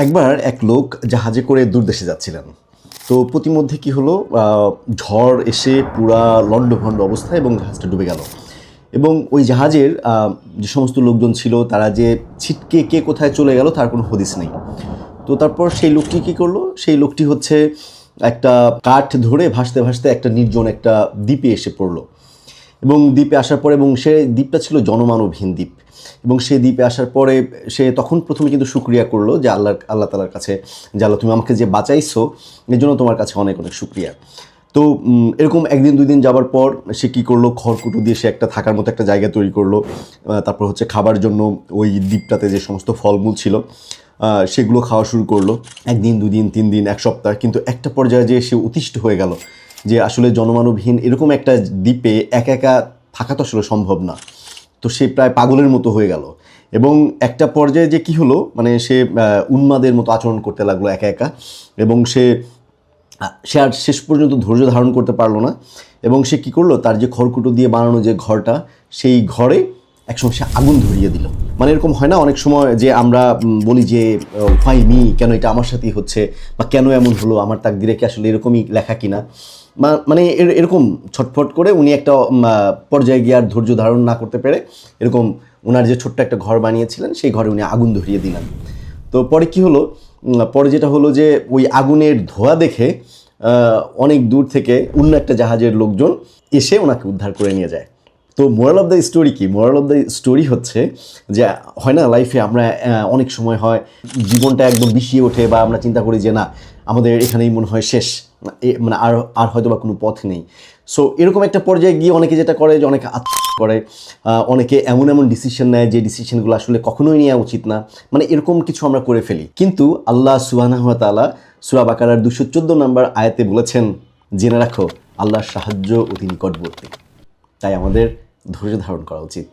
একবার এক লোক জাহাজে করে দূর দেশে যাচ্ছিলেন। তো প্রতিমধ্যে কি হলো, ঝড় এসে পুরা লণ্ডভণ্ড অবস্থা এবং জাহাজটা ডুবে গেল। এবং ওই জাহাজের যে সমস্ত লোকজন ছিল তারা যে ছিটকে কে কোথায় চলে গেল তার কোনো হদিস নেই। তো তারপর সেই লোকটি কী করলো, সেই লোকটি হচ্ছে একটা কাঠ ধরে ভাসতে ভাসতে একটা নির্জন একটা দ্বীপে এসে পড়লো। এবং দ্বীপে আসার পরে, এবং সে দ্বীপটা ছিল জনমানবহীন দ্বীপ, এবং সেই দ্বীপে আসার পরে সে তখন প্রথমে কিন্তু শুকরিয়া করলো যে আল্লাহ তাআলার কাছে, যে আল্লাহ তুমি আমাকে যে বাঁচাইছো এর জন্য তোমার কাছে অনেক অনেক শুকরিয়া। তো এরকম একদিন দুই দিন যাওয়ার পর সে কী করলো, খড়কুটো দিয়ে সে একটা থাকার মতো একটা জায়গা তৈরি করলো। তারপর হচ্ছে খাবার জন্য ওই দ্বীপটাতে যে সমস্ত ফলমূল ছিল সেগুলো খাওয়া শুরু করলো। একদিন দুই দিন তিন দিন এক সপ্তাহ, কিন্তু একটা পর্যায়ে যে সে অতিষ্ঠ হয়ে গেল যে আসলে জনমানবহীন এরকম একটা দ্বীপে একা একা থাকা তো আসলে সম্ভব না। তো সে প্রায় পাগলের মতো হয়ে গেল, এবং একটা পর্যায়ে যে কি হলো, মানে সে উন্মাদের মতো আচরণ করতে লাগলো একা একা, এবং সে আর শেষ পর্যন্ত ধৈর্য ধারণ করতে পারলো না। এবং সে কী করলো, তার যে খড়কুটো দিয়ে বানানো যে ঘরটা, সেই ঘরে একসময় সে আগুন ধরিয়ে দিল। মানে এরকম হয় না অনেক সময় যে আমরা বলি যে হোয়াই মি, কেন এটা আমার সাথেই হচ্ছে, বা কেন এমন হলো, আমার তাকদিরে কি আসলে এরকমই লেখা কিনা। মানে এরকম ছটফট করে উনি একটা পর্যায়ে গিয়ে আর ধৈর্য ধারণ না করতে পেরে এরকম ওনার যে ছোট্ট একটা ঘর বানিয়েছিলেন সেই ঘরে উনি আগুন ধরিয়ে দিলেন। তো পরে কি হলো, পরে যেটা হলো যে ওই আগুনের ধোঁয়া দেখে অনেক দূর থেকে অন্য একটা জাহাজের লোকজন এসে ওনাকে উদ্ধার করে নিয়ে যায়। তো মোরাল অফ দ্য স্টোরি কি? মোরাল অফ দ্য স্টোরি হচ্ছে যে হয় না, লাইফে আমরা অনেক সময় হয় জীবনটা একদম বিষিয়ে ওঠে, বা আমরা চিন্তা করি যে না আমাদের এখানেই মনে হয় শেষ, মানে আর হয়তো বা কোনো পথ নেই। সো এরকম একটা পর্যায়ে গিয়ে অনেকে যেটা করে যে অনেকে আত্মহত্যা করে, অনেকে এমন এমন ডিসিশন নেয় যে ডিসিশনগুলো আসলে কখনোই নেওয়া উচিত না, মানে এরকম কিছু আমরা করে ফেলি। কিন্তু আল্লাহ সুবহানাহু ওয়া তাআলা সূরা বাকারার 214 নম্বর আয়াতে বলেছেন, জেনে রাখো আল্লাহর সাহায্য অতি নিকটবর্তী। তাই আমাদের ধৈর্য ধারণ করা উচিত।